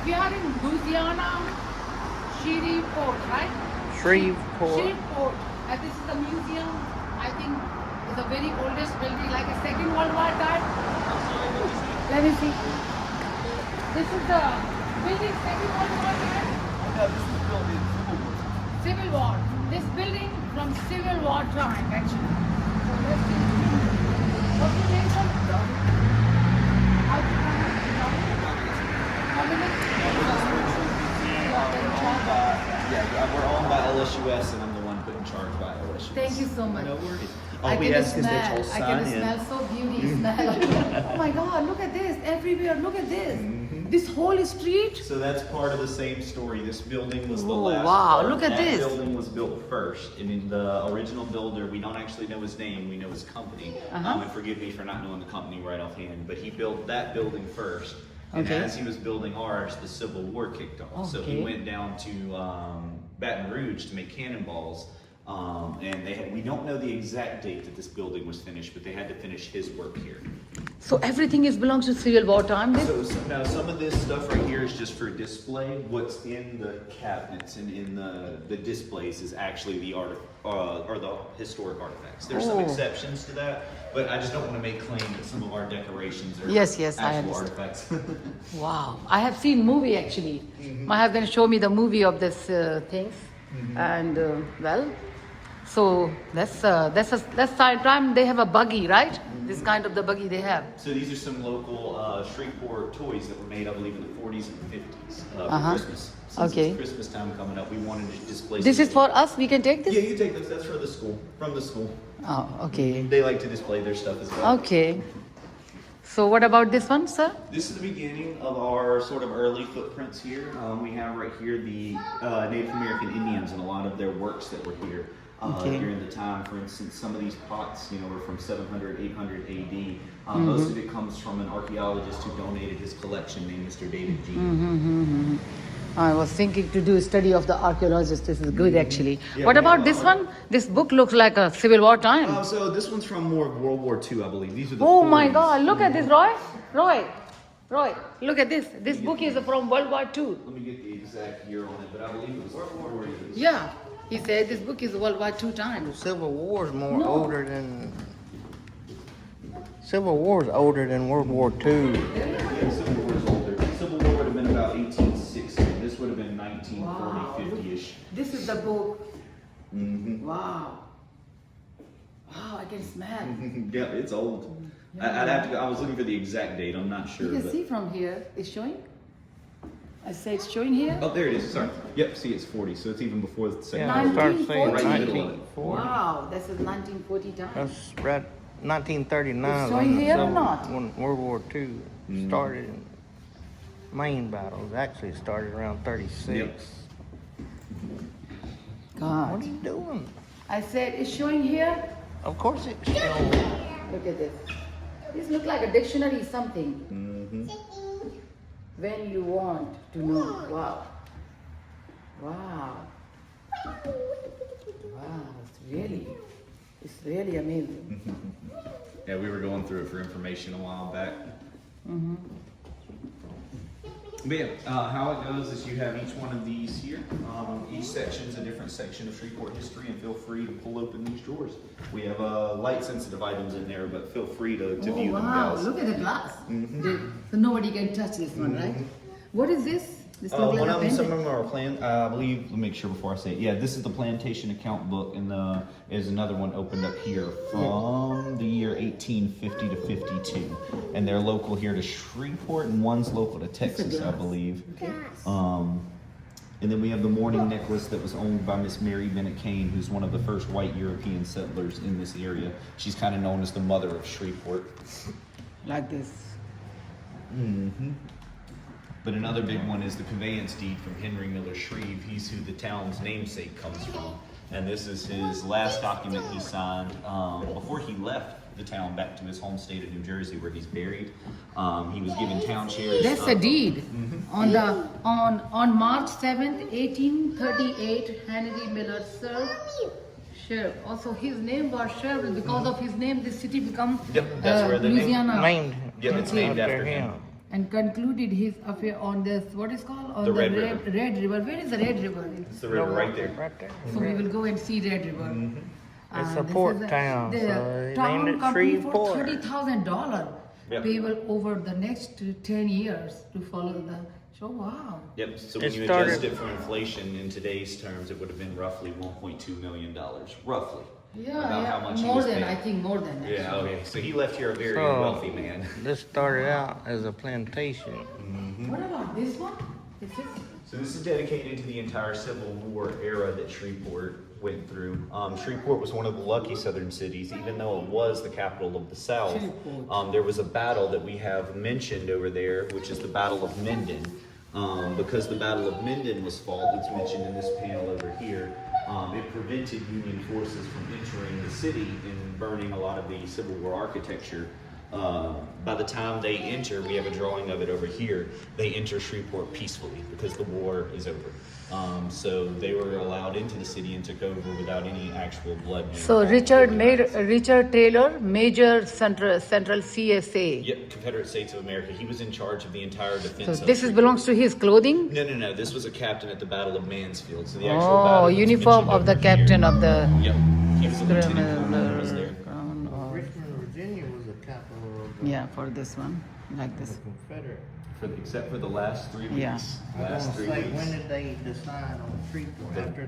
We are in Lusiana, Shreveport, right? Shreveport. Shreveport. And this is the museum. I think it's the very oldest building, like a Second World War time. Let me see. This is the building Second World War time. No, this is the building. Civil War. This building from Civil War time, actually. So let's see. What's your name, sir? How do you How many? Yeah, we're owned by LSUS, and I'm the one put in charge by LSUS. Thank you so much. No worries. I we can ask is that you'll smell. I can sign in. smell so beauty smell. Oh my God! Look at this everywhere. Look at this. This whole street. So that's part of the same story. This building was the Oh, last wow, part. look at that this. building was built first, and in the original builder, we don't actually know his name, we know his company. And forgive me for not knowing the company right offhand, but he built that building first. And Okay. as he was building ours, the Civil War kicked off. So he Okay. went down to Baton Rouge to make cannonballs. And we don't know the exact date that this building was finished, but they had to finish his work here. So everything belongs to Civil War time. This. So now some of this stuff right here is just for display. What's in the cabinets and in the displays is actually the art or the historic artifacts. There's some Oh. exceptions to that, but I just don't want to make claim that some of our decorations are Yes, I actual understand. artifacts. Wow! I have seen movie actually. My husband showed me the movie of this things, and well, so that's time. They have a buggy, right? This kind of the buggy they have. So these are some local Shreveport toys that were made, I believe, in the 40s and 50s for Christmas. Since Okay. it's Christmas time coming up, we wanted to display. This some- is for us. We can take this. Yeah, you take this. That's for the school. From the school. Oh, okay. They like to display their stuff as well. Okay. So what about this one, sir? This is the beginning of our sort of early footprints here. We have right here the Native American Indians and a lot of their works that were here during the time. For instance, some of these pots, were from 700, 800 AD. Most of it comes from an archaeologist who donated his collection named Mr. David G. I was thinking to do a study of the archaeologist. This is good, actually. Yeah, What we about have this art. one? This book looks like a Civil War time. So this one's from more of World War II, I believe. These are the Oh my 40s. God! Look at this, Roy. Look at this. This book is from World War II. Let me get the exact year on it, but I believe it was World War II. Yeah, he said this book is World War II time. Civil War's more No. older than. Civil War's older than World War II. Yeah, Civil War is older. Civil War would have been about 1860. This would have been 1940, 50-ish. This is the book. Mm-hmm. Wow. Wow, I can smell. Yeah, it's old. I'd have to. I was looking for the exact date. I'm not sure. You can but... see from here. It's showing. I say it's showing here. Oh, there it is. Sorry. Yep. See, it's 40, so it's even before the second. Yeah, I started saying 1940. Right in the middle of it. 1940. Wow, this is 1940 time. That's right, 1939. It's showing when the here or Civil- not? When World War II started. Main battles actually started around 36. Yep. What God. are you doing? I said it's showing here. Of course it's showing. Look at this. This looks like a dictionary something. Mm-hmm. When you want to know. Wow. Wow. Wow. It's really amazing. Yeah, we were going through it for information a while back. But yeah, how it goes is you have each one of these here. Each section's a different section of Shreveport history, and feel free to pull open these drawers. We have light-sensitive items in there, but feel free to Oh, view them, wow. guys. Look at the glass. So nobody can touch this one, right? What is this? This looks One like a of them, some of pendant. them are plan. I believe. Let me make sure before I say it. Yeah, this is the plantation account book, and is another one opened up here from the year 1850 to 52, and they're local here to Shreveport, and one's local to Texas, I glass. believe. And then we have the mourning necklace that was owned by Miss Mary Bennett Kane, who's one of the first white European settlers in this area. She's kind of known as the mother of Shreveport. Like this. But another big one is the conveyance deed from Henry Miller Shreve. He's who the town's namesake comes from. And this is his last document he signed before he left the town back to his home state of New Jersey, where he's buried. He was given town shares. That's a deed. On March 7th, 1838, Henry Miller served Sheriff. Also, his name was Sheriff. Because of his name, this city become Yep, that's where the name- Louisiana. Named. Yep, it's named after him. and concluded his affair on this, what is called? On The Red River. Red River. Where is the Red River? It's the river right there. Right there. So we will go and see Red River. It's a This port is town, the so they town named it company for Shreveport. $30,000 Yep. payable over the next 10 years to follow the show. Wow. Yep. So when It you started- adjust it for inflation in today's terms, it would have been roughly $1.2 million, roughly. Yeah, About yeah. how much he More was than, paid. I think more than. Yeah. actually. Okay. So he left here a very So, wealthy man. This started out as a plantation. What about this one? Is this? So this is dedicated to the entire Civil War era that Shreveport went through. Shreveport was one of the lucky southern cities, even though it was the capital of the South. There was a battle that we have mentioned over there, which is the Battle of Minden. Because the Battle of Minden was fought, it's mentioned in this panel over here, it prevented Union forces from entering the city and burning a lot of the Civil War architecture. By the time they enter, we have a drawing of it over here, they enter Shreveport peacefully because the war is over. So they were allowed into the city and took over without any actual blood. So Richard Taylor, Major Central CSA. Yep, Confederate States of America. He was in charge of the entire defense. So of this Shreveport. belongs to his clothing? No. This was a captain at the Battle of Mansfield. So the actual Oh, battle that's uniform mentioned of the over here. captain of the Yep, he was a lieutenant colonel. Was there. Richmond, Virginia was the capital of the Yeah, for this one, like this. Confederate. Except for the last 3 weeks. Yeah. I was Last gonna 3 say, weeks. when did they decide on Shreveport? After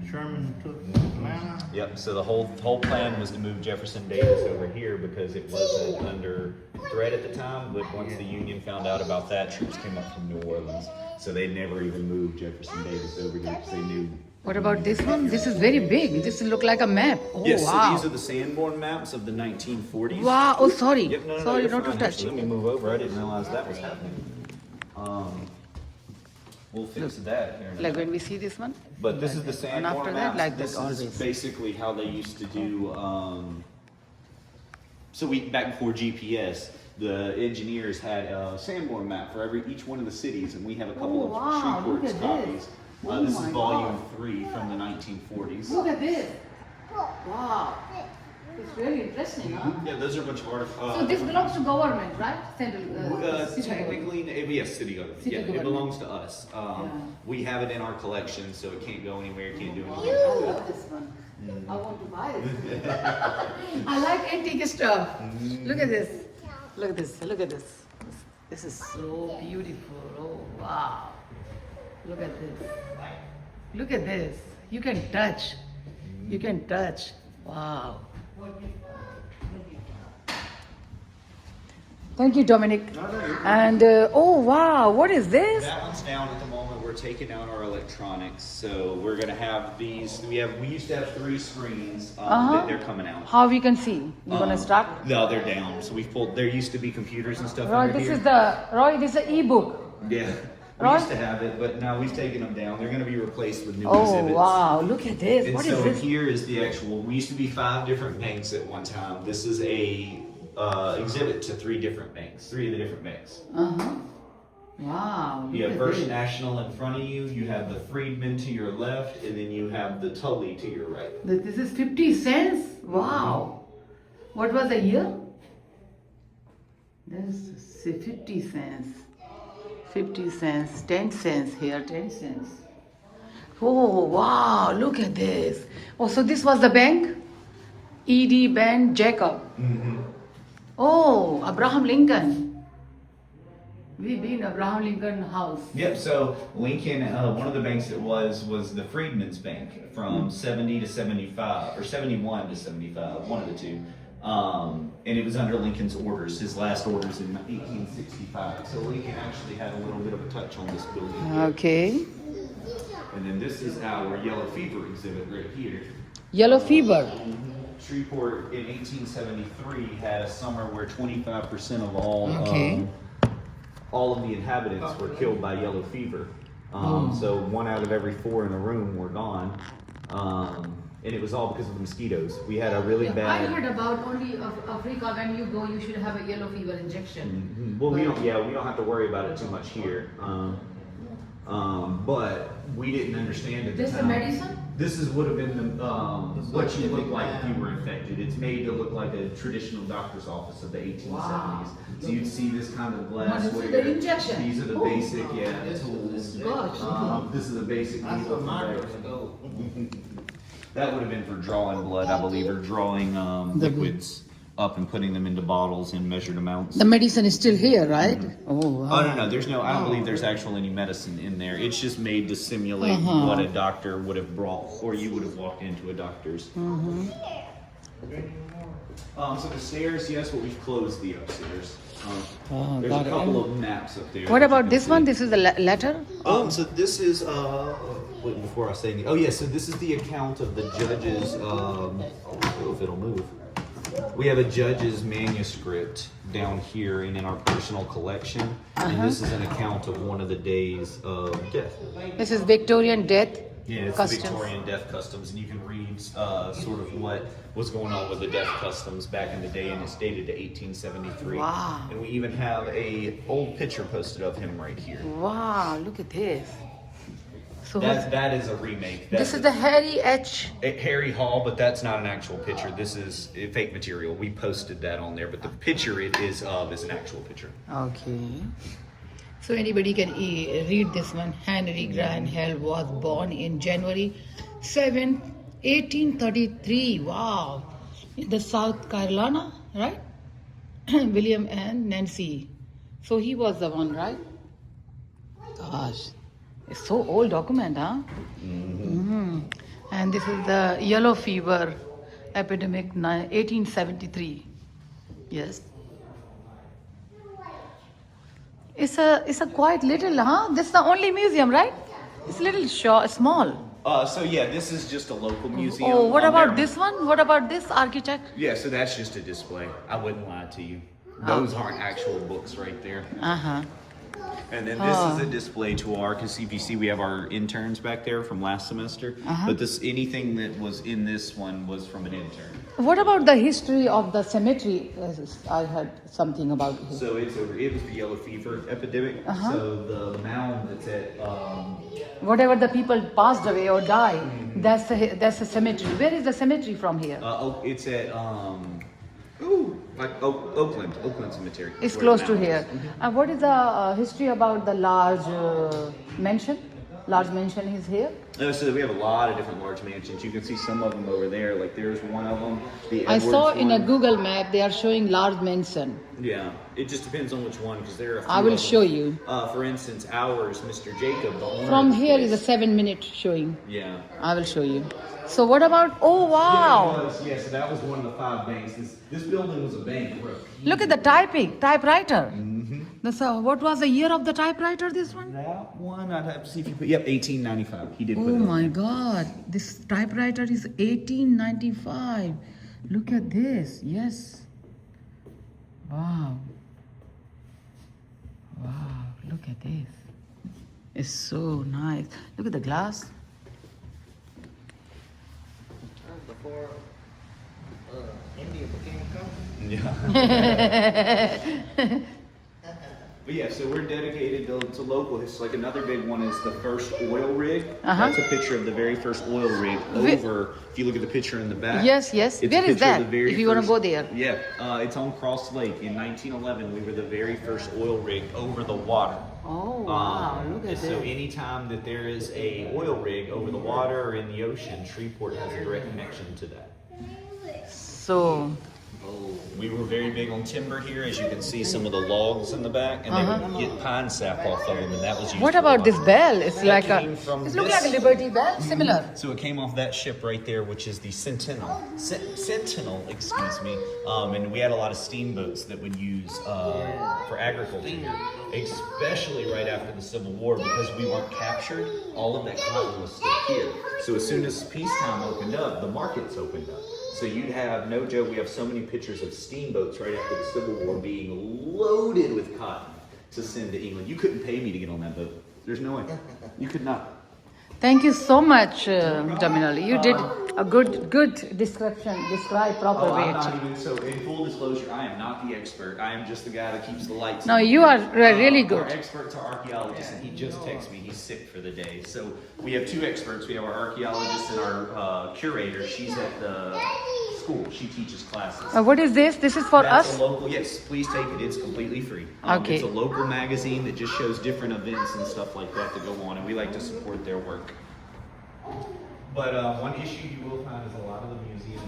Sherman took Atlanta? Yep. So the whole plan was to move Jefferson Davis over here because it wasn't under threat at the time. But once the Union found out about that, troops came up from New Orleans. So they never even moved Jefferson Davis over here because they knew. What about this one? This is very big. This look like a map. Oh, Yes. wow. So these are the Sanborn maps of the 1940s. Wow. Oh, sorry. Yep, no, Sorry, you're not to fine. touch. Actually, let me move over. I didn't realize that was happening. We'll fix that here. in a Like minute. when we see this one. But this is the And Sanborn after maps. that, like this this always. is basically how they used to do. So back before GPS, the engineers had a Sanborn map for each one of the cities, and we have a couple Oh, wow, of look Shreveport's at copies. this. Oh This my is volume God. 3 from the 1940s. Look at this. Wow. It's very interesting, huh? Yeah, those are a bunch of artifacts. So this belongs to government, right? Central. city Technically, yes, city government. City Yeah, government. it belongs to us. Yeah. We have it in our collection, so it can't go anywhere. Can't do anything. I love this one. I want to buy this. I like antique stuff. Look at this. Look at this. Look at this. This is so beautiful. Oh wow. Look at this. Look at this. You can touch. You can touch. Wow. Thank you, Dominic. And oh wow, what is this? That one's down at the moment. We're taking out our electronics, so we're gonna have these. We used to have 3 screens. They're coming out. How we can see? You gonna start? No, they're down. So we've pulled. There used to be computers and stuff Roy, under this here. is the ebook. Yeah. We Right? used to have it, but now we've taken them down. They're going to be replaced with new Oh exhibits. wow, look at this. And What so is this? here is the actual. We used to be 5 different banks at one time. This is a exhibit to 3 different banks. 3 of the different banks. Uh-huh. Wow. You have look at First this. National in front of you. You have the Freedmen to your left, and then you have the Tully to your right. This is 50 cents? Wow. What was the year? This is 50 cents. 50 cents, 10 cents here, 10 cents. Oh, wow, look at this. Oh, so this was the bank? E.D. Bank Jacob. Oh, Abraham Lincoln. We've been Abraham Lincoln house. Yep. So Lincoln, one of the banks it was the Freedmen's Bank from 70 to 75, or 71 to 75, one of the two. And it was under Lincoln's orders, his last orders in 1865. So Lincoln actually had a little bit of a touch on this building. Okay. And then this is our yellow fever exhibit right here. Yellow fever. Shreveport in 1873 had a summer where 25% of all of the inhabitants were killed by yellow fever. So 1 out of every 4 in a room were gone. And it was all because of the mosquitoes. We had a really I bad. heard about only Africa when you go, you should have a yellow fever injection. Well, we don't have to worry about it too much here. But we didn't understand at the This the time. medicine? This would have been the what you look like if you were infected. It's made to look like a traditional doctor's office of the 1870s. Wow. So you'd see this kind of glass. This is where the injection. These are the basic, tools. Gosh. This is a basic That's needle a for microscope. that would have been for drawing blood, I believe, or drawing liquids up and putting them into bottles in measured amounts. The medicine is still here, right? Oh, wow. Oh no, there's no. I don't believe there's actually any medicine in there. It's just made to simulate what a doctor would have brought, or you would have walked into a doctor's. So the stairs, yes, but we've closed the upstairs. There's a couple of maps up there. What about this one? This is the letter? So this is wait, before I say anything. Oh yeah, so this is the account of the judge's. I don't know if it'll move. We have a judge's manuscript down here and in our personal collection, and this is an account of one of the days of death. This is Victorian death Yeah, it's customs. the Victorian death customs, and you can read sort of what was going on with the death customs back in the day, and it's dated to 1873. Wow. And we even have a old picture posted of him right here. Wow, look at this. So That is a remake. this is the Harry H. Harry Hall, but that's not an actual picture. This is fake material. We posted that on there, but the picture it is of is an actual picture. Okay. So anybody can read this one. Henry Granhell was born in January 7th, 1833. Wow. In the South Carolina, right? William and Nancy. So he was the one, right? Gosh. It's so old document, huh? And this is the yellow fever epidemic 1873. Yes. It's a quite little, huh? This is the only museum, right? It's a little small. So yeah, this is just a local museum. Oh, what about There- this one? What about this architect? Yeah, so that's just a display. I wouldn't lie to you. Those aren't actual books right there. Uh-huh. And then this is a display to our, because if you see we have our interns back there from last semester. But this anything that was in this one was from an intern. What about the history of the cemetery? I heard something about it. So it was the yellow fever epidemic. So the mound that's at Whatever the people passed away or died, that's a cemetery. Where is the cemetery from here? it's at Oakland Cemetery. It's where close the to mound here. And what is the history about the large mansion? Large mansion is here. So we have a lot of different large mansions. You can see some of them over there. Like there's one of them. The I saw Edwards in a one. Google map they are showing large mansion. Yeah, it just depends on which one because there are. A few I will of show them. you. For instance, ours, Mr. Jacob, the owner From of the here is a place. 7-minute showing. Yeah. I will show you. So what about? Oh wow! Yeah, so that was one of the 5 banks. This building was a bank. Look at the typewriter. What was the year of the typewriter? This one? That one, I'd have to see if you put. Yep, 1895. He did Oh put it. my God! This typewriter is 1895. Look at this. Yes. Wow. Wow. Look at this. It's so nice. Look at the glass. Before India became a country. Yeah. But yeah, so we're dedicated to local history. Like another big one is the first oil rig. That's a picture of the very first oil rig over. If you look at the picture in the back. Yes, yes. it's Where a is picture of that? the very If you want to first- go there. Yeah, it's on Cross Lake. In 1911, we were the very first oil rig over the water. Oh wow! Look at So this. anytime that there is a oil rig over the water or in the ocean, Shreveport has a direct connection to that. So We were very big on timber here, as you can see some of the logs in the back, and they would get pine sap off of them, and that was used. what for a about lot. this bell? It's That like a. came from It looks this- like a Liberty bell. Similar. So it came off that ship right there, which is the Sentinel. Sentinel, excuse me. And we had a lot of steamboats that would use for agriculture here, especially right after the Civil War, because we weren't captured. All of that cotton was still here. So as soon as peacetime opened up, the markets opened up. So you'd have, no joke, we have so many pictures of steamboats right after the Civil War being loaded with cotton to send to England. You couldn't pay me to get on that boat. There's no way. You could not. Thank you so much, Jaminali. You did a good description, describe proper Oh, way. I'm not Actually. even, so in full disclosure, I am not the expert. I am just the guy that keeps the lights No, on. you are really Our good. experts are archaeologists, and he just texted me. He's sick for the day. So we have two experts. We have our archaeologist and our curator. She's at the school. She teaches classes. What is this? This is for That's us? a local, yes, please take it. It's completely free. Okay. It's a local magazine that just shows different events and stuff like that to go on, and we like to support their work. But one issue you will find is a lot of the museums